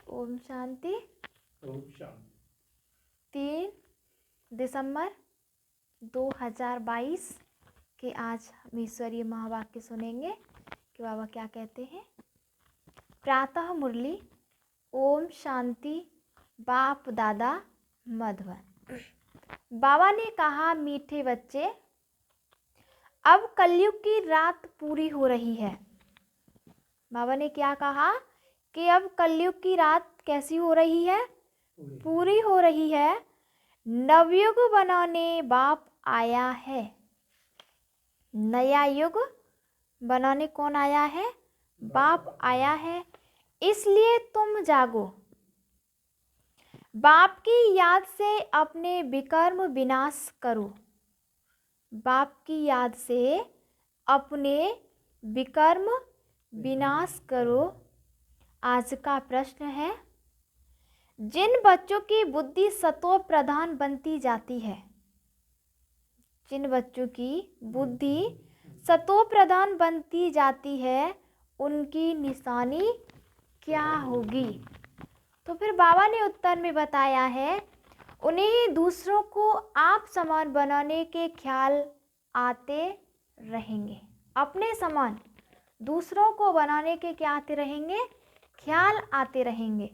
ओम शांति। ओम शांति। 3 दिसंबर 2022 के आज हम ईश्वरीय महावाक्य सुनेंगे कि बाबा क्या कहते हैं। प्रातः मुरली। ओम शांति। बाप दादा मधुबन। बाबा ने कहा, मीठे बच्चे, अब कलयुग की रात पूरी हो रही है। बाबा ने क्या कहा कि अब कलयुग की रात कैसी हो रही है? पूरी हो रही है। नवयुग बनाने बाप आया है। नया युग बनाने कौन आया है? बाप आया है। इसलिए तुम जागो। बाप की याद से अपने विकर्म विनाश करो। बाप की याद से अपने विकर्म विनाश करो। आज का प्रश्न है, जिन बच्चों की बुद्धि सतो प्रधान बनती जाती है, जिन बच्चों की बुद्धि सतो प्रधान बनती जाती है, उनकी निशानी क्या होगी? तो फिर बाबा ने उत्तर में बताया है, उन्हें दूसरों को आप समान बनाने के ख्याल आते रहेंगे। अपने समान दूसरों को बनाने के क्या आते रहेंगे? ख्याल आते रहेंगे।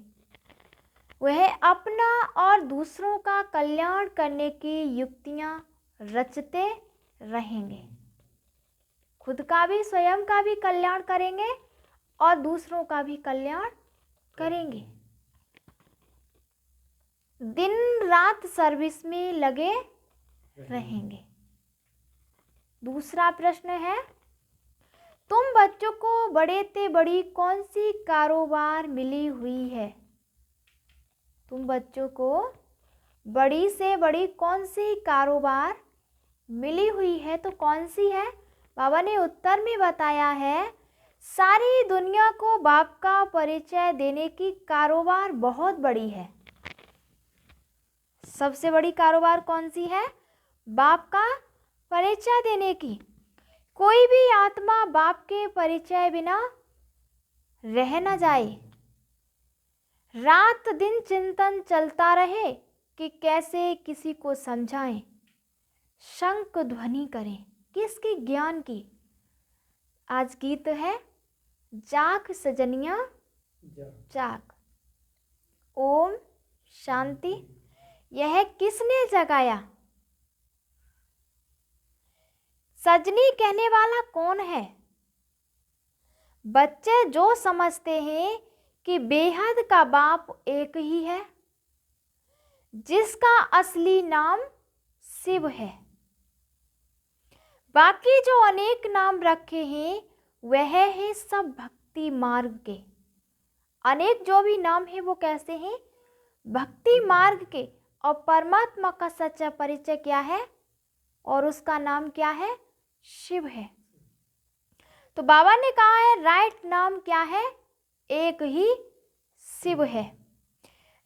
वह अपना और दूसरों का कल्याण करने की युक्तियां रचते रहेंगे। खुद का भी, स्वयं का भी कल्याण करेंगे और दूसरों का भी कल्याण करेंगे। दिन रात सर्विस में लगे रहेंगे। दूसरा प्रश्न है, तुम बच्चों को बड़े से बड़ी कौन सी कारोबार मिली हुई है? तुम बच्चों को बड़ी से बड़ी कौन सी कारोबार मिली हुई है? तो कौन सी है? बाबा ने उत्तर में बताया है, सारी दुनिया को बाप का परिचय देने की कारोबार बहुत बड़ी है। सबसे बड़ी कारोबार कौन सी है? बाप का परिचय देने की। कोई भी आत्मा बाप के परिचय बिना रह न जाए। रात दिन चिंतन चलता रहे कि कैसे किसी को समझाएं, शंख ध्वनि करें। किसकी? ज्ञान की। आज गीत है, जाग सजनिया जाग। ओम शांति। यह किसने जगाया? सजनी कहने वाला कौन है? बच्चे जो समझते हैं कि बेहद का बाप एक ही है, जिसका असली नाम शिव है। बाकी जो अनेक नाम रखे हैं वह है सब भक्ति मार्ग के। अनेक जो भी नाम है वो कैसे हैं? भक्ति मार्ग के। और परमात्मा का सच्चा परिचय क्या है? और उसका नाम क्या है? शिव है। तो बाबा ने कहा है, राइट नाम क्या है? एक ही शिव है।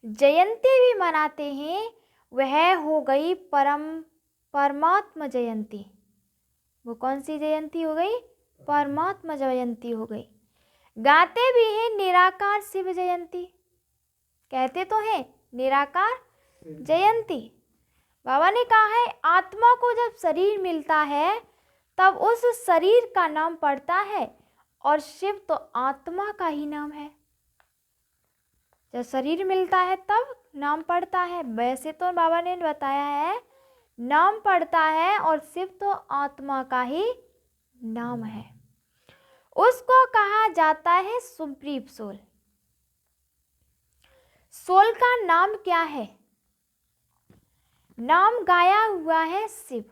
जयंती भी मनाते हैं, वह हो गई परमात्मा जयंती। वो कौन सी जयंती हो गई? परमात्मा जयंती हो गई। गाते भी हैं निराकार शिव जयंती। कहते तो हैं निराकार जयंती। बाबा ने कहा है, आत्मा को जब शरीर मिलता है तब उस शरीर का नाम पड़ता है, और शिव तो आत्मा का ही नाम है। जब शरीर मिलता है तब नाम पड़ता है। वैसे तो बाबा ने बताया है नाम पड़ता है, और शिव तो आत्मा का ही नाम है। उसको कहा जाता है सुप्रीम सोल। सोल का नाम क्या है? नाम गाया हुआ है शिव।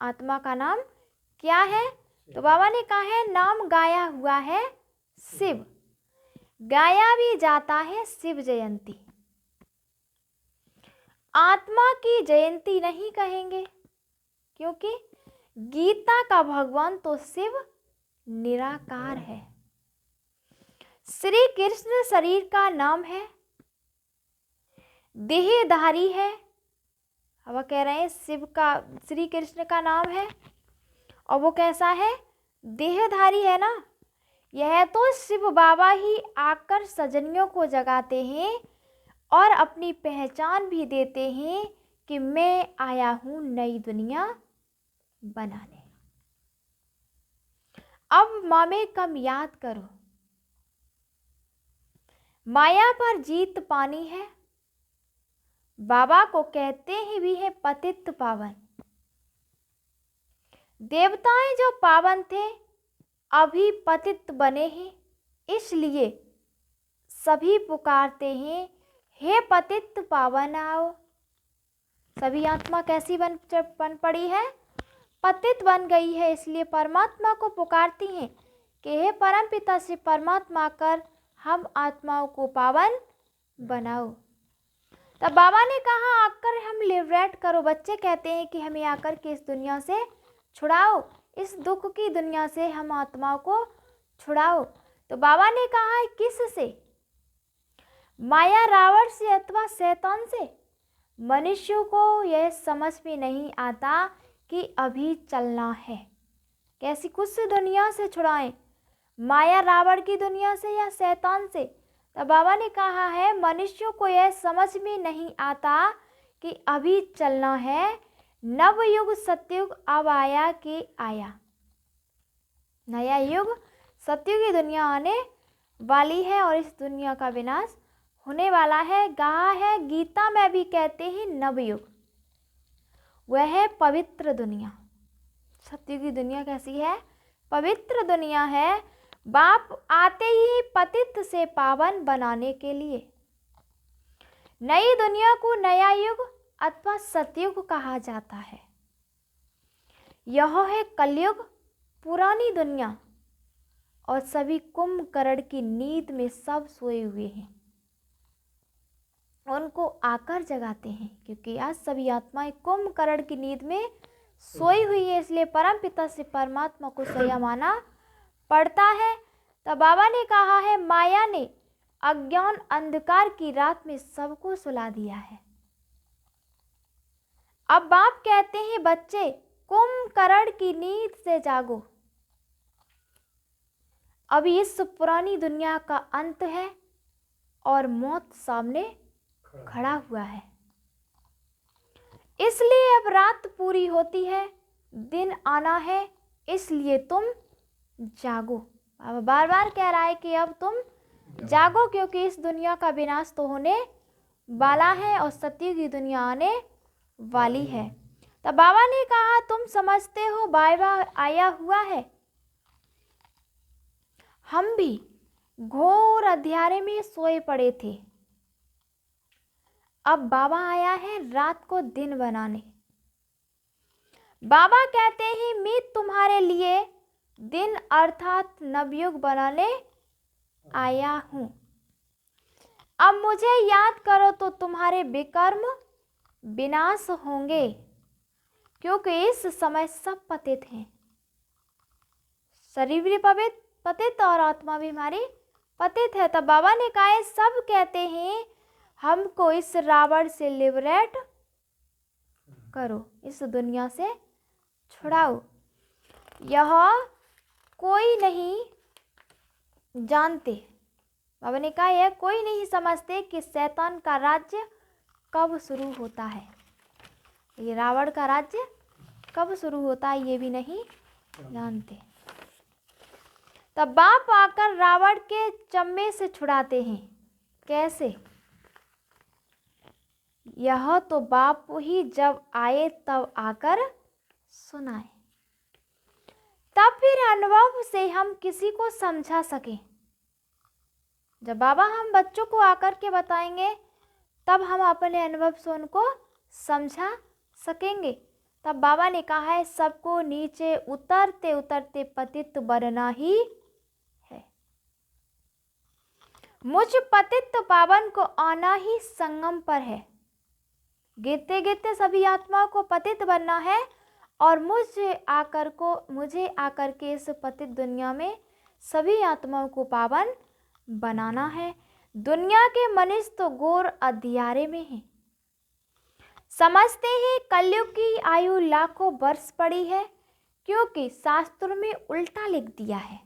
आत्मा का नाम क्या है? तो बाबा ने कहा है नाम गाया हुआ है शिव। गाया भी जाता है शिव जयंती। आत्मा की जयंती नहीं कहेंगे, क्योंकि गीता का भगवान तो शिव निराकार है। श्री कृष्ण शरीर का नाम है, देहधारी है। अब कह रहे हैं शिव का, श्री कृष्ण का नाम है और वो कैसा है? देहधारी है ना। यह तो शिव बाबा ही आकर सजनियों को जगाते हैं और अपनी पहचान भी देते हैं कि मैं आया हूं नई दुनिया बनाने। अब मामे कम याद करो, माया पर जीत पानी है। बाबा को कहते ही भी है पतित पावन। देवताएं जो पावन थे अभी पतित बने हैं, इसलिए सभी पुकारते हैं हे पतित पावन आओ। सभी आत्मा कैसी बन पड़ी है? पतित बन गई है, इसलिए परमात्मा को पुकारती हैं कि हे परमपिता से परमात्मा कर हम आत्माओं को पावन बनाओ। तब बाबा ने कहा आकर हम लिबरेट करो। बच्चे कहते हैं कि हमें आकर के इस दुनिया से छुड़ाओ, इस दुख की दुनिया से हम आत्माओं को छुड़ाओ। तो बाबा ने कहा किस से? माया रावण से अथवा शैतान से? मनुष्यों को यह समझ में नहीं आता कि अभी चलना है। कैसी कुछ दुनिया से छुड़ाएं, माया रावण की दुनिया से या शैतान से? तो बाबा ने कहा है मनुष्यों को यह समझ में नहीं आता कि अभी चलना है। नवयुग सतयुग अब आया कि आया। नया युग सतयुग की दुनिया आने वाली है और इस दुनिया का विनाश होने वाला है। कहा है गीता में भी कहते हैं नवयुग, वह है पवित्र दुनिया। सतयुग की दुनिया कैसी है? पवित्र दुनिया है। बाप आते ही पतित से पावन बनाने के लिए। नई दुनिया को नया युग अथवा सतयुग कहा जाता है। यह है कलयुग, पुरानी दुनिया, और सभी कुंभकर्ण की नींद में सब सोए हुए हैं, उनको आकर जगाते हैं, क्योंकि आज सभी आत्माएं कुंभकर्ण की नींद में सोई हुई है, इसलिए परमपिता से परमात्मा को सोया माना पड़ता है। तब बाबा ने कहा है माया ने अज्ञान अंधकार की रात में सबको सुला दिया है। अब बाप कहते हैं बच्चे कुंभकर्ण की नींद से जागो। अभी इस पुरानी दुनिया का अंत है और मौत सामने खड़ा हुआ है, इसलिए अब रात पूरी होती है, दिन आना है, इसलिए तुम जागो। अब बार बार कह रहा है कि अब तुम जागो, क्योंकि इस दुनिया का विनाश तो होने वाला है और सत्य की दुनिया आने वाली है। तब बाबा ने कहा तुम समझते हो बाबा आया हुआ है। हम भी घोर अंधेरे में सोए पड़े थे, अब बाबा आया है रात को दिन बनाने। बाबा कहते हैं मैं तुम्हारे लिए दिन अर्थात नवयुग बनाने आया हूं। अब मुझे याद करो तो तुम्हारे विकर्म विनाश होंगे, क्योंकि इस समय सब पतित हैं। शरीर भी पतित और आत्मा भी हमारी पतित है। तब बाबा ने कहा सब कहते हैं हमको इस रावण से लिबरेट करो, इस दुनिया से छुड़ाओ। यह कोई नहीं जानते, बाबा ने कहा यह कोई नहीं समझते कि शैतान का राज्य कब शुरू होता है, ये रावण का राज्य कब शुरू होता है ये भी नहीं जानते। तब बाप आकर रावण के चम्मे से छुड़ाते हैं। कैसे? यह तो बाप ही जब आए तब आकर सुनाए, तब फिर अनुभव से हम किसी को समझा सकें। जब बाबा हम बच्चों को आकर के बताएंगे तब हम अपने अनुभव से उनको समझा सकेंगे। तब बाबा ने कहा है सबको नीचे उतरते उतरते पतित बनना ही है। मुझ पतित पावन को आना ही संगम पर है। गिरते गिरते सभी आत्माओं को पतित बनना है और मुझे आकर के इस पतित दुनिया में सभी आत्माओं को पावन बनाना है। दुनिया के मनुष्य तो घोर अंधियारे में हैं। समझते हैं कलयुग की आयु लाखों वर्ष पड़ी है, क्योंकि शास्त्रों में उल्टा लिख दिया है।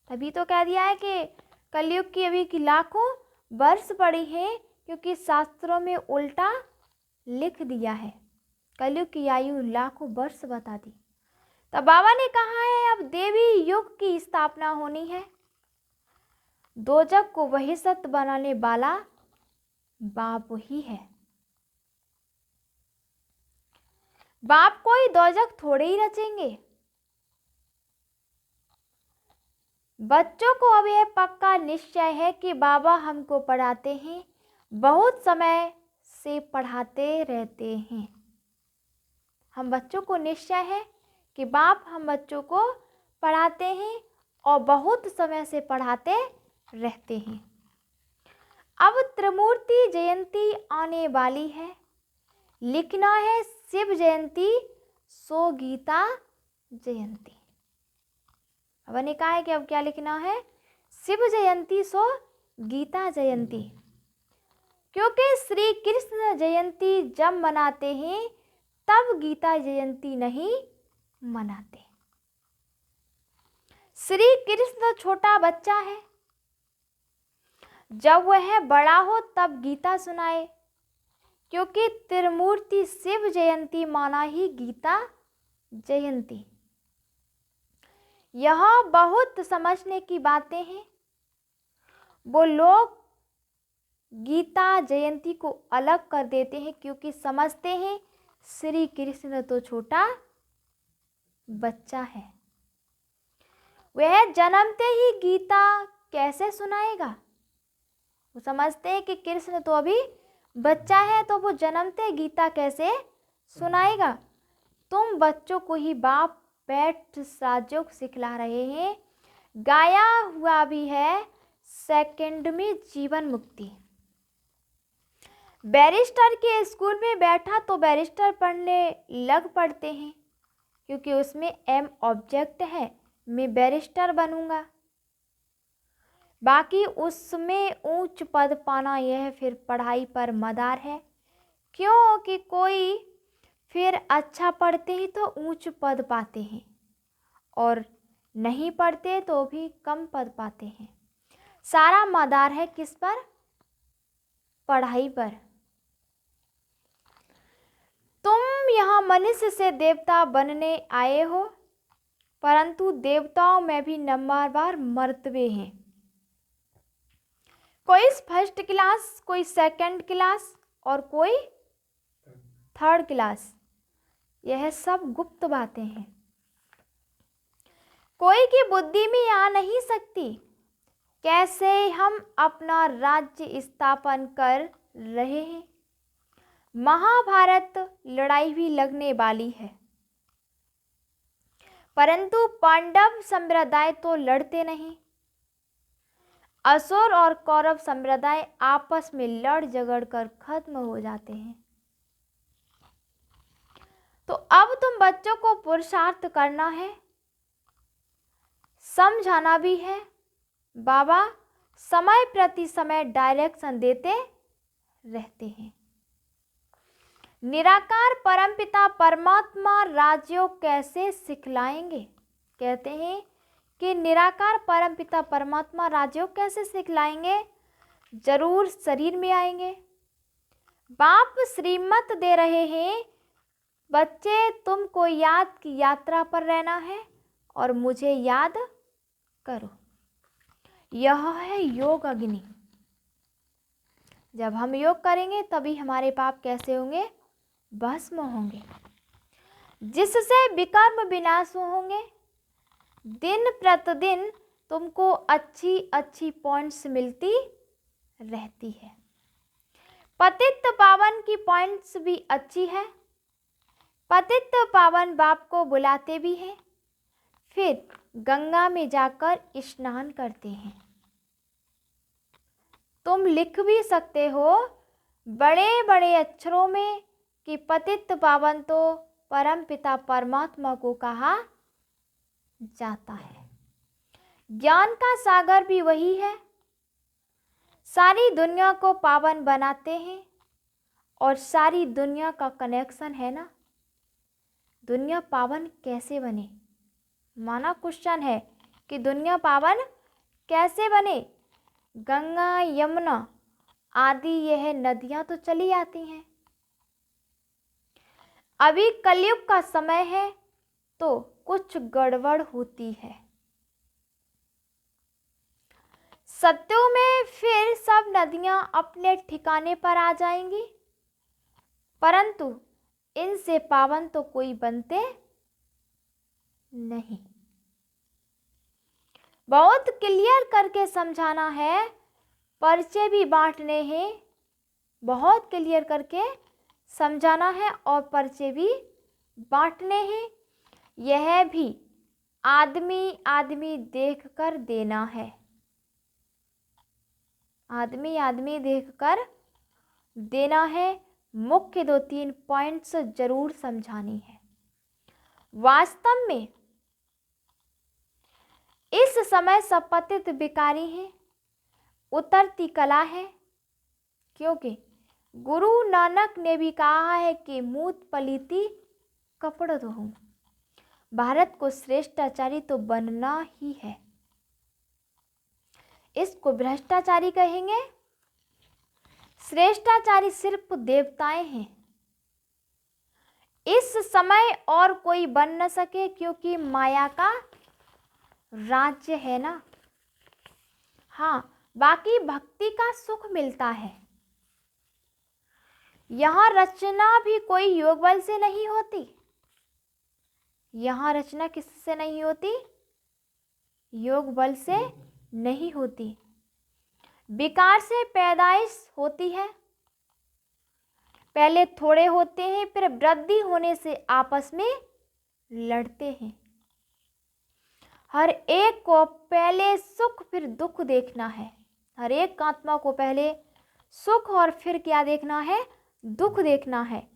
तभी तो कह दिया है कि कलयुग की अभी की लाखों वर्ष पड़ी है, क्योंकि शास्त्रों में उल्टा लिख दिया है। कलयुग की आयु लाखों वर्ष बता दी। तब बाबा ने कहा है अब देवी युग की स्थापना होनी है। दोजक को वही सत्य बनाने वाला बाप ही है। बाप कोई दोजक थोड़े ही रचेंगे। बच्चों को अब यह पक्का निश्चय है कि बाबा हमको पढ़ाते हैं, बहुत समय से पढ़ाते रहते हैं। हम बच्चों को निश्चय है कि बाप हम बच्चों को पढ़ाते हैं और बहुत समय से पढ़ाते रहते हैं। अब त्रिमूर्ति जयंती आने वाली है। लिखना है शिव जयंती सो गीता जयंती। अब ने कहा है कि अब क्या लिखना है? शिव जयंती सो गीता जयंती। क्योंकि श्री कृष्ण जयंती जब मनाते हैं तब गीता जयंती नहीं मनाते। श्री कृष्ण छोटा बच्चा है, जब वह बड़ा हो तब गीता सुनाए, क्योंकि त्रिमूर्ति शिव जयंती माना ही गीता जयंती। यह बहुत समझने की बातें हैं। वो लोग गीता जयंती को अलग कर देते हैं, क्योंकि समझते हैं श्री कृष्ण तो छोटा बच्चा है, वह जन्मते ही गीता कैसे सुनाएगा। वो समझते हैं कि कृष्ण तो अभी बच्चा है, तो वो जन्मते गीता कैसे सुनाएगा। तुम बच्चों को ही बाप बैठ राजयोग सिखला रहे हैं। गाया हुआ भी है सेकंड में जीवन मुक्ति। बैरिस्टर के स्कूल में बैठा तो बैरिस्टर पढ़ने लग पड़ते हैं, क्योंकि उसमें एम ऑब्जेक्ट है, मैं बैरिस्टर बनूंगा। बाकी उसमें ऊंच पद पाना यह फिर पढ़ाई पर मदार है, क्योंकि कोई फिर अच्छा पढ़ते ही तो ऊंच पद पाते हैं और नहीं पढ़ते तो भी कम पद पाते हैं। सारा मदार है किस पर? पढ़ाई पर। तुम यहाँ मनुष्य से देवता बनने आए हो, परंतु देवताओं में भी नंबरवार मर्तबे हैं। कोई फर्स्ट क्लास, कोई सेकंड क्लास और कोई थर्ड क्लास। यह सब गुप्त बातें हैं, कोई की बुद्धि में आ नहीं सकती। कैसे हम अपना राज्य स्थापन कर रहे हैं। महाभारत लड़ाई भी लगने वाली है, परंतु पांडव संप्रदाय तो लड़ते नहीं। असुर और कौरव संप्रदाय आपस में लड़ झगड़ कर खत्म हो जाते हैं। तो अब तुम बच्चों को पुरुषार्थ करना है, समझाना भी है। बाबा समय प्रति समय डायरेक्शन देते रहते हैं। निराकार परमपिता परमात्मा राजयोग कैसे सिखलाएंगे। कहते हैं कि निराकार परमपिता परमात्मा राजयोग कैसे सिखलाएंगे। जरूर शरीर में आएंगे। बाप श्रीमत दे रहे हैं, बच्चे तुमको याद की यात्रा पर रहना है और मुझे याद करो। यह है योग अग्नि। जब हम योग करेंगे तभी हमारे पाप कैसे होंगे? भस्म होंगे, जिससे विकर्म विनाश होंगे। दिन प्रतिदिन तुमको अच्छी अच्छी पॉइंट्स मिलती रहती है। पतित पावन की पॉइंट्स भी अच्छी है। पतित पावन बाप को बुलाते भी हैं, फिर गंगा में जाकर स्नान करते हैं। तुम लिख भी सकते हो बड़े बड़े अक्षरों में कि पतित पावन तो परम पिता परमात्मा को कहा जाता है। ज्ञान का सागर भी वही है, सारी दुनिया को पावन बनाते हैं और सारी दुनिया का कनेक्शन है ना। दुनिया पावन कैसे बने? माना क्वेश्चन है कि दुनिया पावन कैसे बने? गंगा यमुना आदि यह नदियां तो चली आती हैं। अभी कलयुग का समय है तो कुछ गड़बड़ होती है। सत्युग में फिर सब नदियां अपने ठिकाने पर आ जाएंगी, परंतु इनसे पावन तो कोई बनते नहीं। बहुत क्लियर करके समझाना है, पर्चे भी बांटने हैं, बहुत क्लियर करके समझाना है और पर्चे भी बांटने हैं। यह भी आदमी आदमी देखकर देना है, आदमी आदमी देखकर देना है। मुख्य 2-3 पॉइंट्स जरूर समझानी है। वास्तव में इस समय सब पतित भिखारी हैं, उतरती कला है, क्योंकि गुरु नानक ने भी कहा है कि मूत पलीती कपड़ धोऊं। भारत को श्रेष्ठाचारी तो बनना ही है। इसको भ्रष्टाचारी कहेंगे? श्रेष्ठाचारी सिर्फ देवताएं हैं। इस समय और कोई बन न सके, क्योंकि माया का राज्य है ना। हाँ, बाकी भक्ति का सुख मिलता है। यहां रचना भी कोई योग बल से नहीं होती। यहां रचना किससे नहीं होती? योग बल से नहीं होती। विकार से पैदाइश होती है। पहले थोड़े होते हैं, फिर वृद्धि होने से आपस में लड़ते हैं। हर एक को पहले सुख फिर दुख देखना है। हर एक आत्मा को पहले सुख और फिर क्या देखना है? दुख देखना है।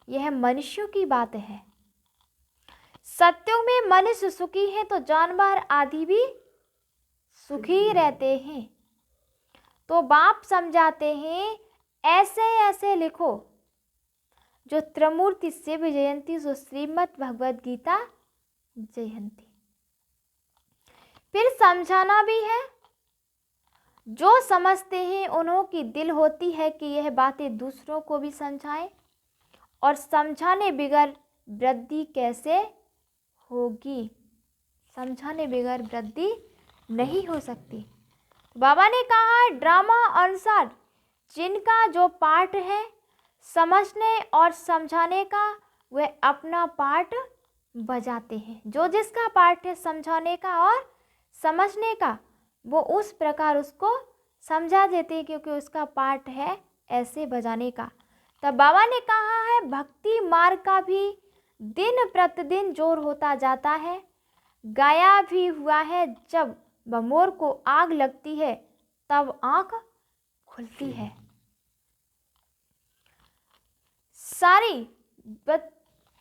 यह मनुष्यों की बात है। सत्युग में मनुष्य सुखी है तो जानवर आदि भी सुखी रहते हैं। तो बाप समझाते हैं, ऐसे ऐसे लिखो जो त्रिमूर्ति शिव जयंती, जो श्रीमद् भगवद गीता जयंती। फिर समझाना भी है। जो समझते हैं उन्हों की दिल होती है कि यह बातें दूसरों को भी समझाएं, और समझाने बिगर वृद्धि कैसे होगी? समझाने बिगर वृद्धि नहीं हो सकती। बाबा ने कहा है, ड्रामा अनुसार जिनका जो पार्ट है समझने और समझाने का, वे अपना पार्ट बजाते हैं। जो जिसका पार्ट है समझाने का और समझने का, वो उस प्रकार उसको समझा देते हैं, क्योंकि उसका पार्ट है ऐसे बजाने का। तब बाबा ने कहा है, भक्ति मार्ग का भी दिन प्रतिदिन जोर होता जाता है। गाया भी हुआ है, जब बमोर को आग लगती है तब आंख खुलती है।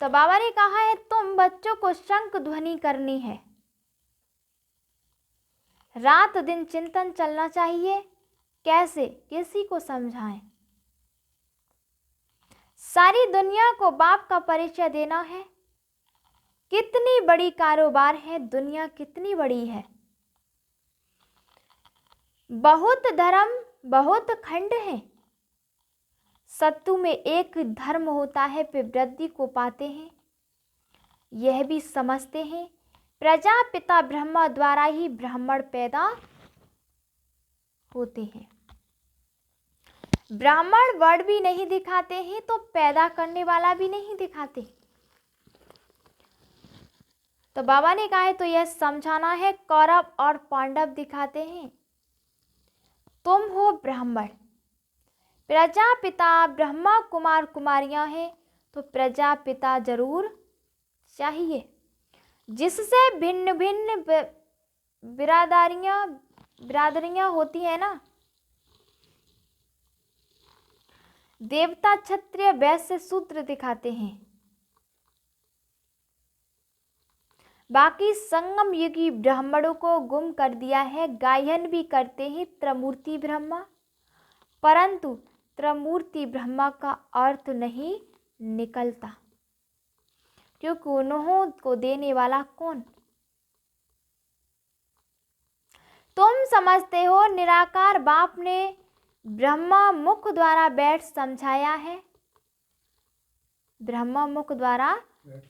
तो बाबा ने कहा है, तुम बच्चों को शंख ध्वनि करनी है। रात दिन चिंतन चलना चाहिए, कैसे किसी को समझाएं। सारी दुनिया को बाप का परिचय देना है। कितनी बड़ी कारोबार है, दुनिया कितनी बड़ी है। बहुत धर्म, बहुत खंड हैं। सत्तू में एक धर्म होता है, फिर वृद्धि को पाते हैं। यह भी समझते हैं, प्रजापिता ब्रह्मा द्वारा ही ब्राह्मण पैदा होते हैं। ब्राह्मण वर्ण भी नहीं दिखाते हैं तो पैदा करने वाला भी नहीं दिखाते। तो बाबा ने कहा है, तो यह समझाना है। कौरव और पांडव दिखाते हैं, तुम हो ब्राह्मण। प्रजापिता ब्रह्मा कुमार कुमारियां हैं, तो प्रजापिता जरूर चाहिए, जिससे भिन्न भिन्न बिरादरियां होती है ना। देवता क्षत्रिय वैश्य शूद्र दिखाते हैं। बाकी संगम युगी ब्राह्मणों को गुम कर दिया है। गायन भी करते हैं त्रिमूर्ति ब्रह्मा, परंतु त्रिमूर्ति ब्रह्मा का अर्थ नहीं निकलता, क्योंकि उन्हों को देने वाला कौन? तुम समझते हो निराकार बाप ने ब्रह्मा मुख द्वारा बैठ समझाया है, ब्रह्मा मुख द्वारा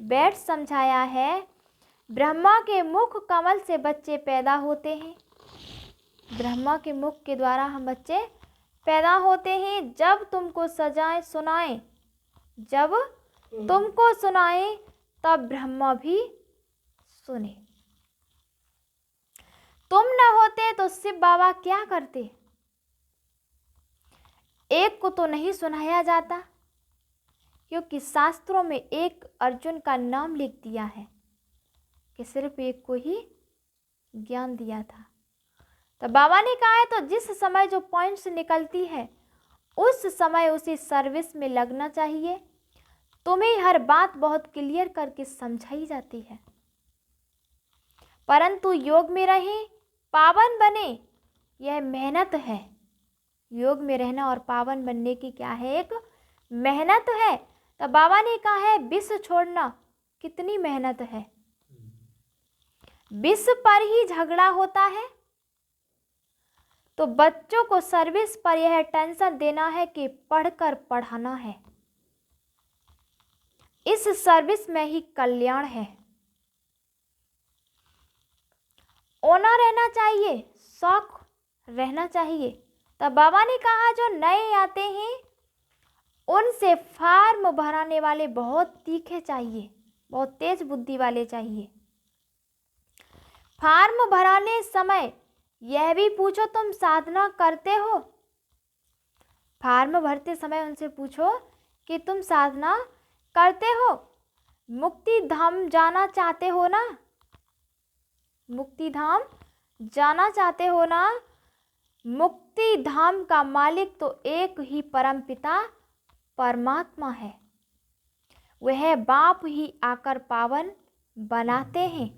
बैठ समझाया है। ब्रह्मा के मुख कमल से बच्चे पैदा होते हैं, ब्रह्मा के मुख के द्वारा हम बच्चे पैदा होते हैं। जब तुमको सजाए सुनाए, जब तुमको सुनाए तब ब्रह्मा भी सुने। तुम न होते तो शिव बाबा क्या करते? एक को तो नहीं सुनाया जाता, क्योंकि शास्त्रों में एक अर्जुन का नाम लिख दिया है कि सिर्फ एक को ही ज्ञान दिया था। तो बाबा ने कहा है तो जिस समय जो पॉइंट्स निकलती है उस समय उसी सर्विस में लगना चाहिए। तुम्हें हर बात बहुत क्लियर करके समझाई जाती है, परंतु योग में रहें, पावन बने, यह मेहनत है। योग में रहना और पावन बनने की क्या है? एक मेहनत है। तो बाबा ने कहा है विष छोड़ना कितनी मेहनत है, विष पर ही झगड़ा होता है। तो बच्चों को सर्विस पर यह टेंशन देना है कि पढ़कर पढ़ाना है, इस सर्विस में ही कल्याण है। ओना रहना चाहिए, शौक रहना चाहिए। तब बाबा ने कहा जो नए आते हैं उनसे फार्म भराने वाले बहुत तीखे चाहिए, बहुत तेज बुद्धि वाले चाहिए। फार्म भराने समय यह भी पूछो तुम साधना करते हो? फार्म भरते समय उनसे पूछो कि तुम साधना करते हो? मुक्ति धाम जाना चाहते हो ना? मुक्ति धाम जाना चाहते हो ना? मुक्ति धाम का मालिक तो एक ही परम पिता परमात्मा है, वह बाप ही आकर पावन बनाते हैं।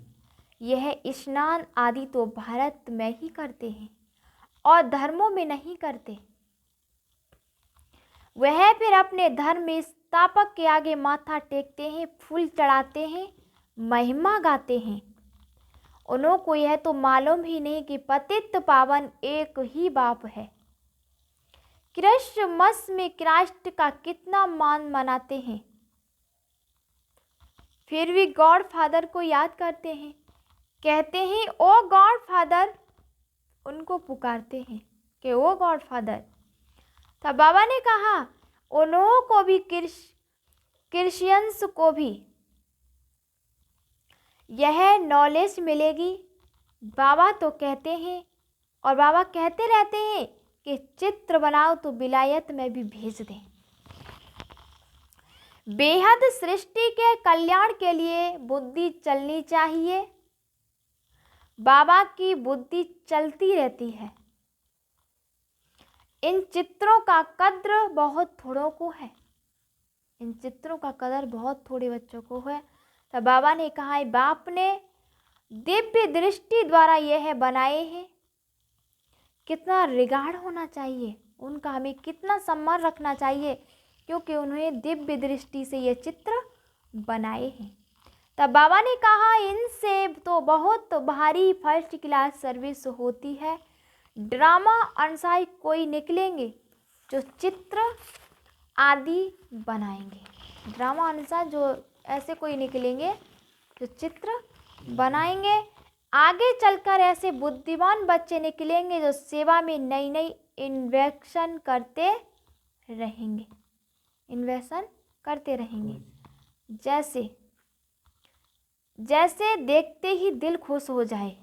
यह स्नान आदि तो भारत में ही करते हैं और धर्मों में नहीं करते। वह फिर अपने धर्म में स्थापक के आगे माथा टेकते हैं, फूल चढ़ाते हैं, महिमा गाते हैं। उन्हों को यह तो मालूम ही नहीं कि पतित पावन एक ही बाप है। क्रिसमस में क्राइस्ट का कितना मान मनाते हैं, फिर भी गॉड फादर को याद करते हैं, कहते हैं ओ गॉड फादर, उनको पुकारते हैं कि ओ गॉड फादर। तब बाबा ने कहा उन्हों को भी क्रिश्चियंस को भी यह नॉलेज मिलेगी। बाबा तो कहते हैं और बाबा कहते रहते हैं कि चित्र बनाओ तो विलायत में भी भेज दें। बेहद सृष्टि के कल्याण के लिए बुद्धि चलनी चाहिए। बाबा की बुद्धि चलती रहती है। इन चित्रों का कद्र बहुत थोड़ों को है, इन चित्रों का कदर बहुत थोड़े बच्चों को है। तो बाबा ने कहा है बाप ने दिव्य दृष्टि द्वारा यह बनाए हैं। कितना रिगार्ड होना चाहिए उनका, हमें कितना सम्मान रखना चाहिए, क्योंकि उन्हें दिव्य दृष्टि से ये चित्र बनाए हैं। तब बाबा ने कहा इनसे तो बहुत भारी फर्स्ट क्लास सर्विस होती है। ड्रामा अनुसार कोई निकलेंगे जो चित्र आदि बनाएंगे, ड्रामा अनुसार जो ऐसे कोई निकलेंगे जो चित्र बनाएंगे। आगे चलकर ऐसे बुद्धिमान बच्चे निकलेंगे जो सेवा में नई नई इन्वेंशन करते रहेंगे, इन्वेंशन करते रहेंगे। जैसे जैसे देखते ही दिल खुश हो जाए,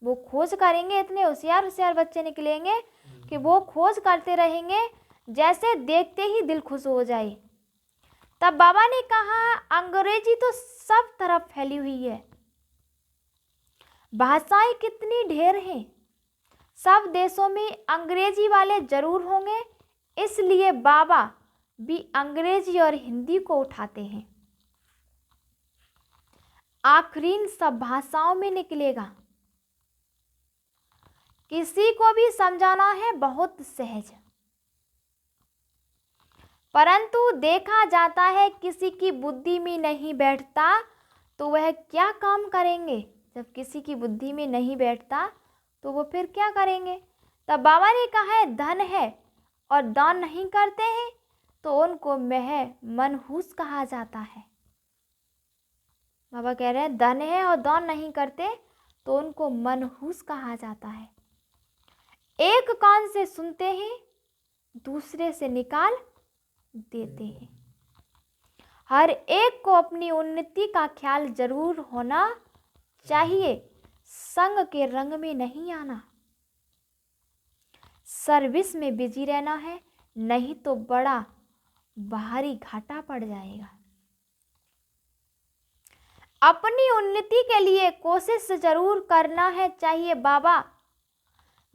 वो खोज करेंगे। इतने होशियार होशियार बच्चे निकलेंगे कि वो खोज करते रहेंगे, जैसे देखते ही दिल खुश हो जाए। तब बाबा ने कहा अंग्रेजी तो सब तरफ फैली हुई है, भाषाएं कितनी ढेर हैं, सब देशों में अंग्रेजी वाले जरूर होंगे, इसलिए बाबा भी अंग्रेजी और हिंदी को उठाते हैं। आखिरीन सब भाषाओं में निकलेगा। किसी को भी समझाना है बहुत सहज, परंतु देखा जाता है किसी की बुद्धि में नहीं बैठता तो वह क्या काम करेंगे। जब किसी की बुद्धि में नहीं बैठता तो वो फिर क्या करेंगे? तब बाबा ने कहा है धन है और दान नहीं करते हैं तो उनको मनहूस कहा जाता है। बाबा कह रहे हैं धन है और दान नहीं करते तो उनको मनहूस कहा जाता है। एक कान से सुनते हैं, दूसरे से निकाल देते हैं। हर एक को अपनी उन्नति का ख्याल जरूर होना चाहिए, संग के रंग में नहीं आना। सर्विस में बिजी रहना है, नहीं तो बड़ा भारी घाटा पड़ जाएगा। अपनी उन्नति के लिए कोशिश जरूर करना है चाहिए।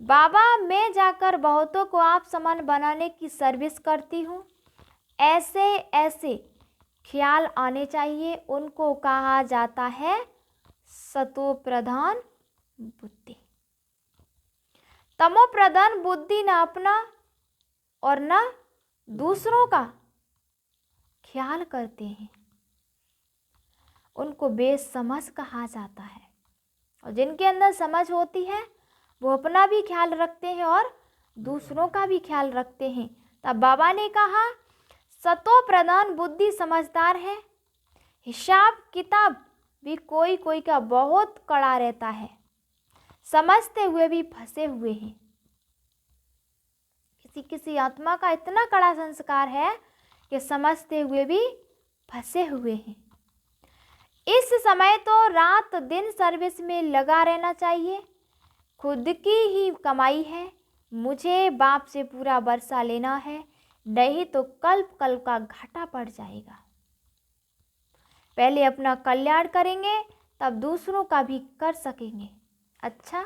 बाबा मैं जाकर बहुतों को आप समान बनाने की सर्विस करती हूँ, ऐसे ऐसे ख्याल आने चाहिए। उनको कहा जाता है सतो प्रधान बुद्धि। तमो प्रधान बुद्धि न अपना और न दूसरों का ख्याल करते हैं, उनको बेसमझ कहा जाता है। और जिनके अंदर समझ होती है वो अपना भी ख्याल रखते हैं और दूसरों का भी ख्याल रखते हैं। तब बाबा ने कहा सतो प्रधान बुद्धि समझदार है। हिसाब किताब भी कोई कोई का बहुत कड़ा रहता है, समझते हुए भी फंसे हुए हैं। किसी किसी आत्मा का इतना कड़ा संस्कार है कि समझते हुए भी फंसे हुए हैं। इस समय तो रात दिन सर्विस में लगा रहना चाहिए। खुद की ही कमाई है, मुझे बाप से पूरा वर्षा लेना है, नहीं तो कल का घाटा पड़ जाएगा। पहले अपना कल्याण करेंगे तब दूसरों का भी कर सकेंगे। अच्छा,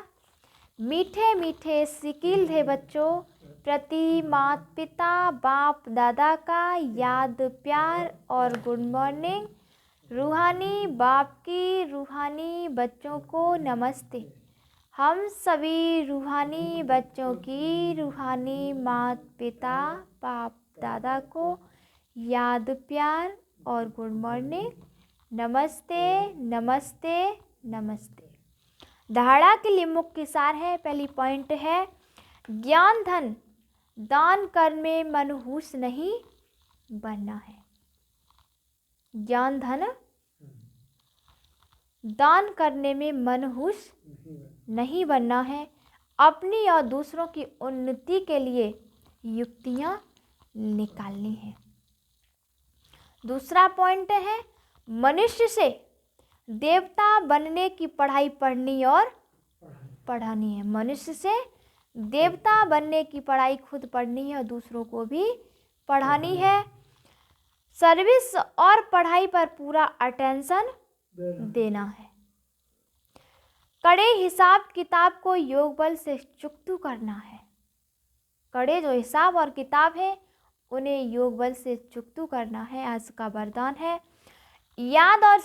मीठे मीठे सिकिल थे बच्चों, प्रति माता पिता बाप दादा का याद प्यार और गुड मॉर्निंग। रूहानी बाप की रूहानी बच्चों को नमस्ते। हम सभी रूहानी बच्चों की रूहानी माता पिता बाप दादा को याद प्यार और गुड मॉर्निंग। नमस्ते नमस्ते नमस्ते। धारणा के लिए मुख्य सार है। पहली पॉइंट है ज्ञान धन दान करने में मनहूस नहीं बनना है। ज्ञान धन दान करने में मनहूस नहीं बनना है। अपनी और दूसरों की उन्नति के लिए युक्तियां निकालनी है। दूसरा पॉइंट है मनुष्य से देवता बनने की पढ़ाई पढ़नी और पढ़ानी है। मनुष्य से देवता बनने की पढ़ाई खुद पढ़नी है और दूसरों को भी पढ़ानी है। सर्विस और पढ़ाई पर पूरा अटेंशन देना है। कड़े हिसाब किताब को योग बल से चुकतू करना है। कड़े जो हिसाब और किताब है उन्हें योग बल से चुकतू करना है। आज का वरदान है याद और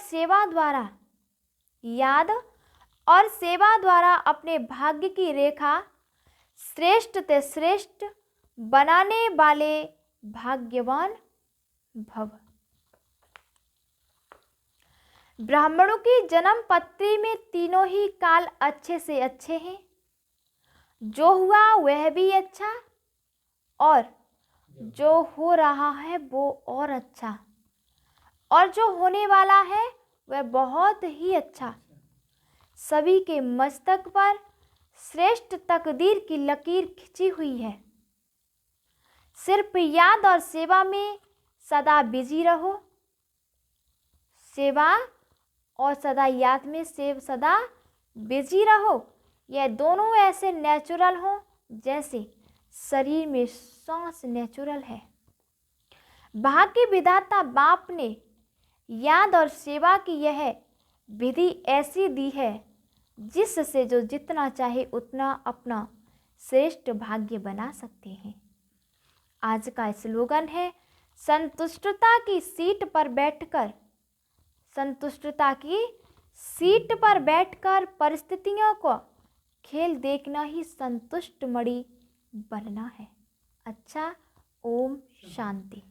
सेवा द्वारा अपने भाग्य की रेखा श्रेष्ठ से श्रेष्ठ बनाने वाले भाग्यवान भव। ब्राह्मणों की जन्म पत्री में तीनों ही काल अच्छे से अच्छे हैं। जो हुआ वह भी अच्छा और जो हो रहा है वो और अच्छा और जो होने वाला है वह बहुत ही अच्छा। सभी के मस्तक पर श्रेष्ठ तकदीर की लकीर खिंची हुई है। सिर्फ याद और सेवा में सदा बिजी रहो। सेवा और सदा याद में सदा बिजी रहो। यह दोनों ऐसे नेचुरल हो जैसे शरीर में सांस नेचुरल है। भाग्य विधाता बाप ने याद और सेवा की यह विधि ऐसी दी है जिससे जो जितना चाहे उतना अपना श्रेष्ठ भाग्य बना सकते हैं। आज का स्लोगन है संतुष्टता की सीट पर बैठकर परिस्थितियों को खेल देखना ही संतुष्ट मणि बनना है। अच्छा, ओम शांति।